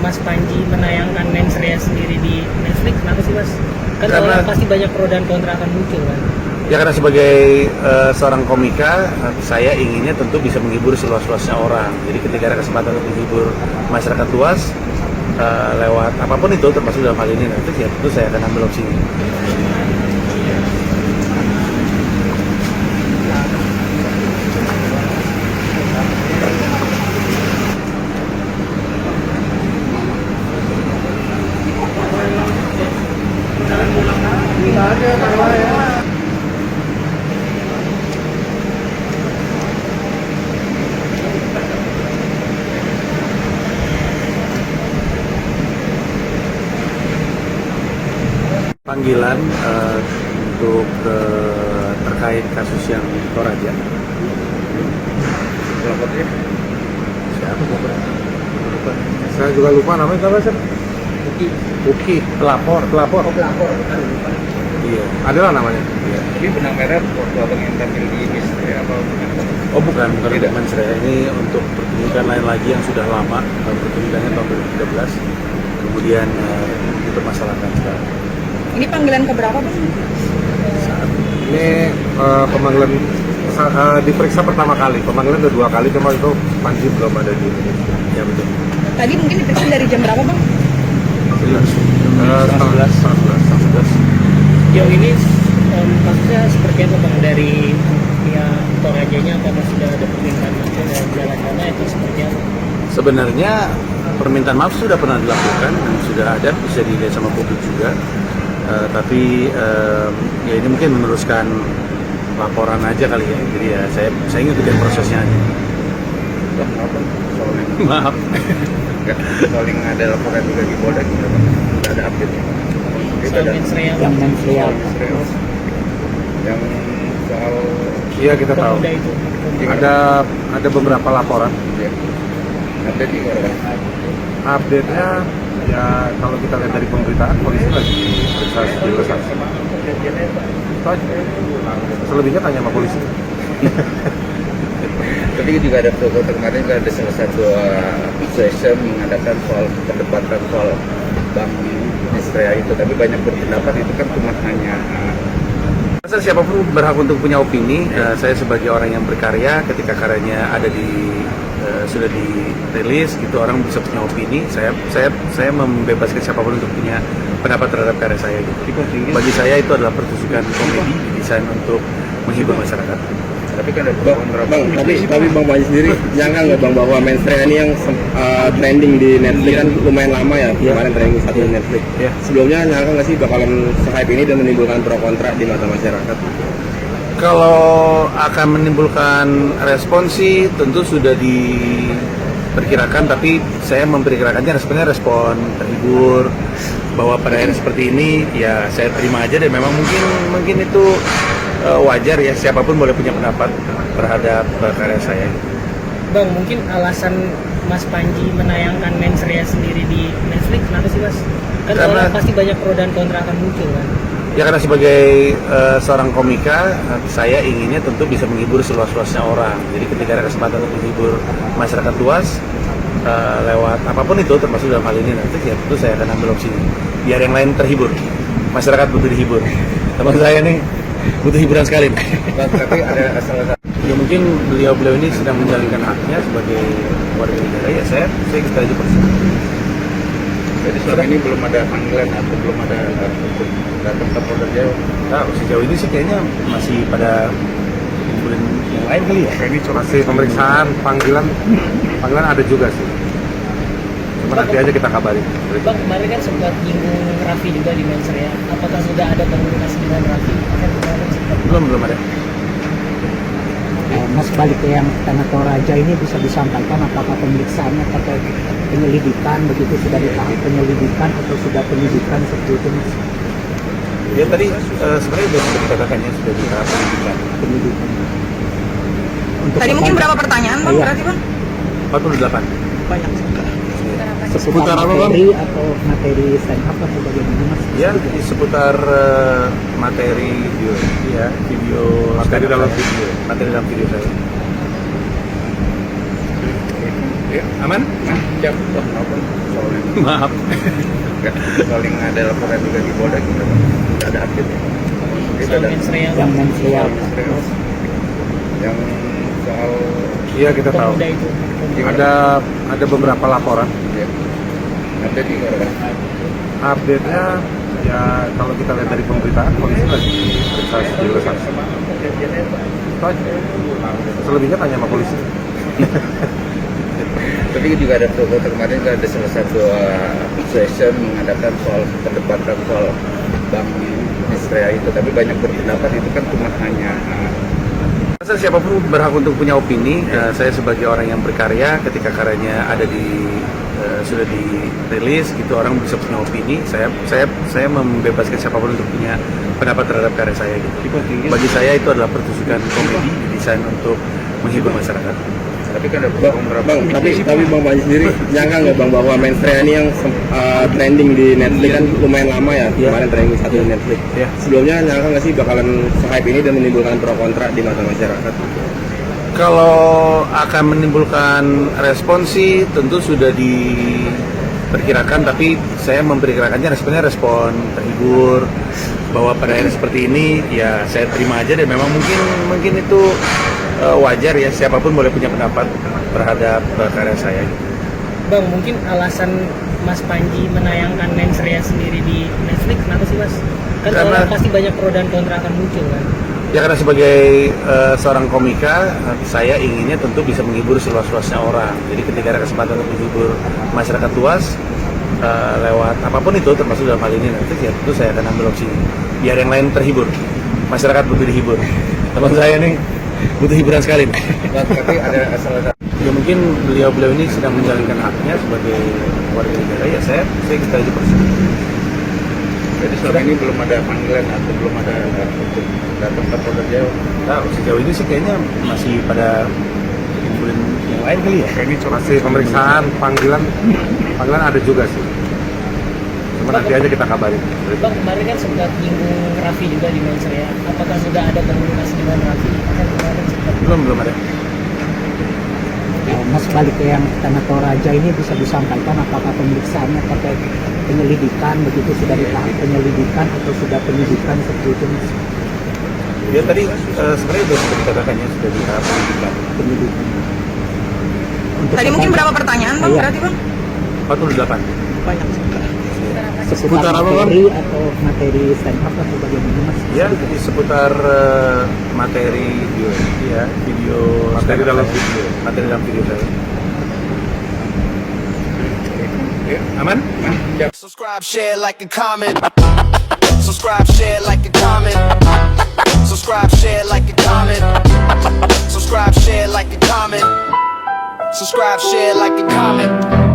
Mas Panji menayangkan Mensrea sendiri di Netflix, kenapa sih Mas? Kan Karena orang pasti banyak pro dan kontra akan muncul kan? ya karena sebagai seorang komika, saya inginnya tentu bisa menghibur seluas-luasnya orang. Jadi ketika ada kesempatan untuk menghibur masyarakat luas lewat apapun itu, termasuk dalam hal ini Netflix, ya tentu saya akan ambil opsi ini. Panggilan untuk terkait kasus yang Toraja. Pelapornya siapa pelapornya? Saya juga lupa namanya siapa sih? Uki, pelapor. Oh pelapor, bukan. Iya, adalah namanya. Iya. Ini benang merah waktu abang yang tampil di Mensrea apa bukan? Oh bukan tidak Mensrea, ini untuk pertunjukan lain lagi yang sudah lama, pertunjukannya tahun 2013, kemudian dipermasalahkan sekarang. Ini panggilan keberapa, Bang? Ini pemanggilan diperiksa pertama kali, pemanggilan kedua kali, cuma itu Panji belum ada di Indonesia. Ya betul. Tadi mungkin diperiksa dari jam berapa, Bang? 11. Jauh ini kasusnya seperti apa Bang dari pihak Torajanya, apakah sudah ada permintaan maaf dan jalan sana itu seperti apa? Sebenarnya permintaan maaf sudah pernah dilakukan dan sudah ada, bisa dilihat sama publik juga. Tapi ya ini mungkin meneruskan laporan aja kali ya. Jadi ya saya ngikutin prosesnya aja. Maaf. Soalnya ada laporan juga di Polda juga, udah ada update-nya. Soal Mensrea Yang Mensrea. Yang soal Iya kita tahu. pemuda itu. Ada beberapa laporan. ya, update juga ada. Update-nya ya kalau kita lihat dari pemberitaan, polisi lagi periksa sejumlah saksi. Itu aja. Selebihnya tanya sama polisi. Tapi juga ada program kemarin juga ada salah satu session mengadakan soal perdebatan soal Bang Mensrea itu, tapi banyak berpendapat itu kan cuma hanya Asal siapapun berhak untuk punya opini. Saya sebagai orang yang berkarya, ketika karyanya ada sudah dirilis, gitu orang bisa punya opini. Saya membebaskan siapapun untuk punya pendapat terhadap karya saya. Gitu. Bagi saya itu adalah pertunjukan komedi didesain untuk menghibur masyarakat. tapi kan ada Bang, tapi Bang Panji sendiri nyangka nggak Bang bahwa Mensrea ini yang trending di Netflix kan lumayan lama ya, kemarin trending satu di Netflix. Iya. Sebelumnya nyangka nggak sih bakalan se-hype ini dan menimbulkan pro kontra di mata masyarakat? Kalau akan menimbulkan respon sih tentu sudah diperkirakan, tapi saya memperkirakannya responnya respon terhibur, bahwa pada akhirnya seperti ini ya saya terima aja, dan memang mungkin itu wajar ya, siapapun boleh punya pendapat terhadap karya saya. Bang, mungkin alasan Mas Panji menayangkan Mensrea sendiri di Netflix, kenapa sih Mas? Kan Karena orang pasti banyak pro dan kontra akan muncul kan? Ya karena sebagai seorang komika, saya inginnya tentu bisa menghibur seluas-luasnya orang. Jadi ketika ada kesempatan untuk menghibur masyarakat luas lewat apapun itu, termasuk dalam hal ini Netflix, ya tentu saya akan ambil opsi ini. Biar yang lain terhibur, masyarakat butuh dihibur. Teman saya nih butuh hiburan sekali. tapi ada salah satu Ya mungkin beliau ini sedang menjalankan haknya sebagai warga negara, ya saya ikut aja proses. jadi selama ini belum ada panggilan atau belum ada untuk datang ke Polda Jawa. Nah, sejauh ini sih kayaknya masih pada ngumpulin yang lain kali ya. Ini masih pemeriksaan, panggilan ada juga sih. Cuma nanti aja kita kabari. Bang, kemarin kan sempat nyinggung Raffi juga di Mensrea. Apakah sudah ada komunikasi dengan Raffi? Kan kemarin sempat. Belum ada. Mas, balik ke yang tanah Toraja ini bisa disampaikan apakah pemeriksaannya terkait penyelidikan, begitu sudah di tahap penyelidikan atau sudah penyidikan seperti itu Mas? Ya tadi sebenarnya sudah dikatakan ya, sudah di tahap penyidikan. Untuk Tadi mungkin berapa pertanyaan, Bang? Iya. Berarti, Bang? 48. Banyak. seputar materi atau materi stand up atau bagaimana Mas? Ya, di seputar materi video, ya, Materi dalam materi dalam video saya. Ya, aman? Siap, Bang. Maupun soalnya Maaf. paling ada laporan juga di Polda juga, Bang. Nggak ada update. Itu Soal ada mensreanya, Yang Bang. mensuap. yang soal Iya, kita tahu. Pemuda itu. Ada beberapa laporan. ya, update juga, Bang. Update-nya ya kalau kita lihat dari pemberitaan polisi lagi periksa sejumlah saksi. Itu aja. Selebihnya tanya sama polisi. Tapi juga ada kemarin ada salah satu session mengadakan soal perdebatan soal Bank Nisrea itu, tapi banyak berpendapat itu kan cuma hanya Rasa siapapun berhak untuk punya opini. Saya sebagai orang yang berkarya, ketika karyanya ada sudah dirilis, gitu orang bisa punya opini. Saya membebaskan siapapun untuk punya pendapat terhadap karya saya. Gitu. Bagi saya itu adalah pertunjukan komedi didesain untuk menghibur masyarakat. tapi kan ada beberapa Bang, tapi Bang Panji sendiri nyangka nggak Bang bahwa Mensrea ini yang trending di Netflix kan lumayan lama ya, kemarin trending satu di Netflix. Ya. Sebelumnya nyangka nggak sih bakalan se-hype ini dan menimbulkan pro kontra di mata masyarakat? Kalau akan menimbulkan respon sih tentu sudah diperkirakan, tapi saya memperkirakannya responnya respon terhibur, bahwa pada akhirnya seperti ini ya saya terima aja, dan memang mungkin itu wajar ya, siapapun boleh punya pendapat terhadap karya saya. Bang, mungkin alasan Mas Panji menayangkan Mensrea sendiri di Netflix kenapa sih, Mas? Kan Karena- orang pasti banyak pro dan kontra akan muncul kan. Ya karena sebagai seorang komika, saya inginnya tentu bisa menghibur seluas-luasnya orang. Jadi ketika ada kesempatan untuk menghibur masyarakat luas lewat apapun itu, termasuk dalam hal ini Netflix, ya tentu saya akan ambil opsi biar yang lain terhibur. Masyarakat butuh dihibur. Teman saya nih butuh hiburan sekali. tapi ada salah satu Ya mungkin beliau ini sedang menjalankan haknya sebagai warga negara, ya saya kita aja persis. jadi selama ini belum ada panggilan atau belum ada untuk datang ke Polda Jawa. Nah, sejauh ini sih kayaknya masih pada hiburan yang lain kali ya. Ini masih pemeriksaan, panggilan ada juga sih. Cuma nanti aja kita kabarin. Bang, kemarin kan sempat nyinggung Raffi juga di Mensrea. Apakah sudah ada komunikasi dengan Raffi? Kan kemarin sempat Belum ada. Mas, balik ke yang Tanah Toraja ini bisa disampaikan apakah pemeriksaannya terkait penyelidikan, begitu sudah di tahap penyelidikan atau sudah penyidikan seperti itu, Mas? Ya tadi sebenarnya sudah dikatakan ya, sudah di tahap penyidikan. Penyidikan. Untuk Tadi mungkin berapa pertanyaan Bang? Iya. Berarti Bang? 48. Banyak. Seputar materi atau materi stand up atau bagaimana, Mas? Ya, di seputar materi video Materi dalam video. Materi dalam video saya. Ya, aman? Subscribe, share, like, and comment. Subscribe, share, like, and comment. Subscribe, share, like, and comment. Subscribe, share, like, and comment. Subscribe, share, like, and comment.